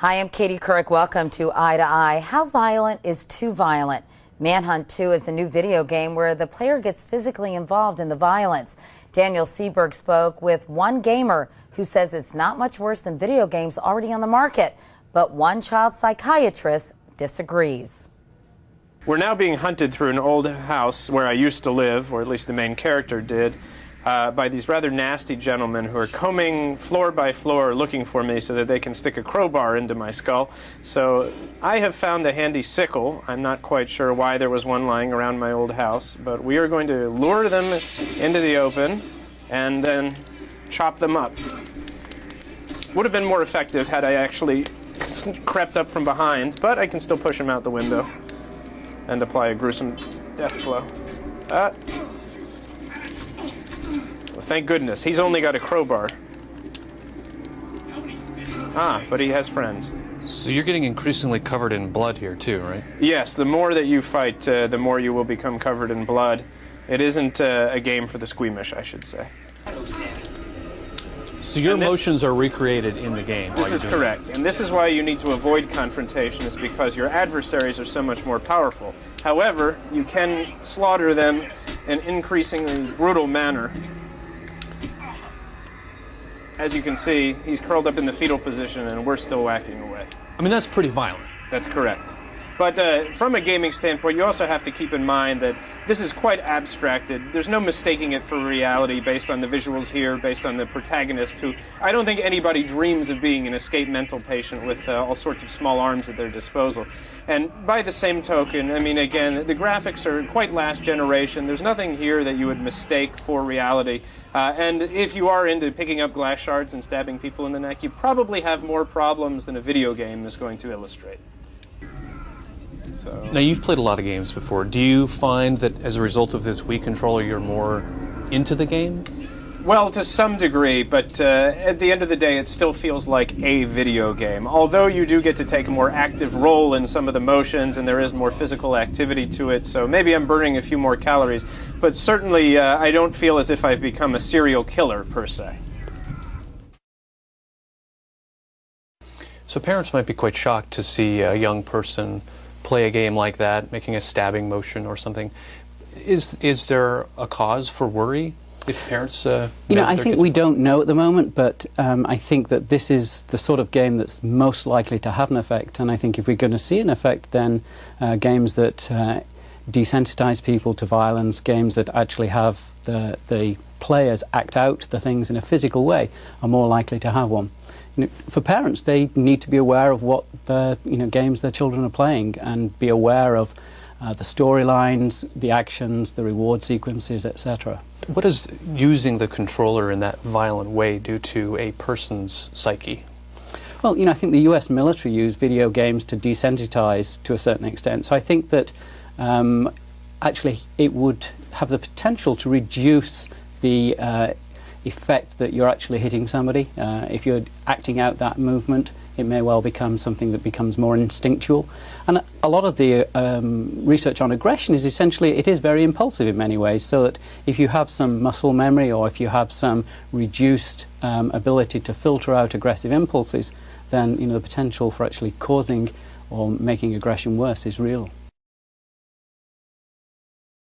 Hi, I'm Katie Couric. Welcome to Eye to Eye. How violent is too violent? Manhunt 2 is a new video game where the player gets physically involved in the violence. Daniel Seberg spoke with one gamer who says it's not much worse than video games already on the market, but one child psychiatrist disagrees. We're now being hunted through an old house where I used to live, or at least the main character did, by these rather nasty gentlemen who are combing floor by floor looking for me so that they can stick a crowbar into my skull. So I have found a handy sickle. I'm not quite sure why there was one lying around my old house, but we are going to lure them into the open and then chop them up. Would have been more effective had I actually crept up from behind, but I can still push them out the window and apply a gruesome death blow. Thank goodness. He's only got a crowbar. But he has friends. So you're getting increasingly covered in blood here too, right? Yes, the more that you fight, the more you will become covered in blood. It isn't a game for the squeamish, I should say. So your emotions are recreated in the game. This is correct. And this is why you need to avoid confrontation, is because your adversaries are so much more powerful. However, you can slaughter them in an increasingly brutal manner. As you can see, he's curled up in the fetal position and we're still whacking away. I mean, that's pretty violent. That's correct. But from a gaming standpoint, you also have to keep in mind that this is quite abstracted. There's no mistaking it for reality based on the visuals here, based on the protagonist, who I don't think anybody dreams of being an escaped mental patient with all sorts of small arms at their disposal. And by the same token, I mean, again, the graphics are quite last generation. There's nothing here that you would mistake for reality. And if you are into picking up glass shards and stabbing people in the neck, you probably have more problems than a video game is going to illustrate. Now, you've played a lot of games before. Do you find that as a result of this Wii controller, you're more into the game? Well, to some degree, but at the end of the day, it still feels like a video game. Although you do get to take a more active role in some of the motions, and there is more physical activity to it, so maybe I'm burning a few more calories. But certainly, I don't feel as if I've become a serial killer, per se. So parents might be quite shocked to see a young person play a game like that, making a stabbing motion or something. Is there a cause for worry if parents I think we don't know at the moment, but I think that this is the sort of game that's most likely to have an effect, and I think if we're going to see an effect, then games that desensitize people to violence, games that actually have the players act out the things in a physical way, are more likely to have one. For parents, they need to be aware of what games their children are playing and be aware of the storylines, the actions, the reward sequences, etc. What does using the controller in that violent way do to a person's psyche? Well, I think the US military use video games to desensitize to a certain extent. So I think that actually it would have the potential to reduce the effect that you're actually hitting somebody. If you're acting out that movement, it may well become something that becomes more instinctual. And a lot of the research on aggression is essentially, it is very impulsive in many ways, so that if you have some muscle memory or if you have some reduced ability to filter out aggressive impulses, then the potential for actually causing or making aggression worse is real.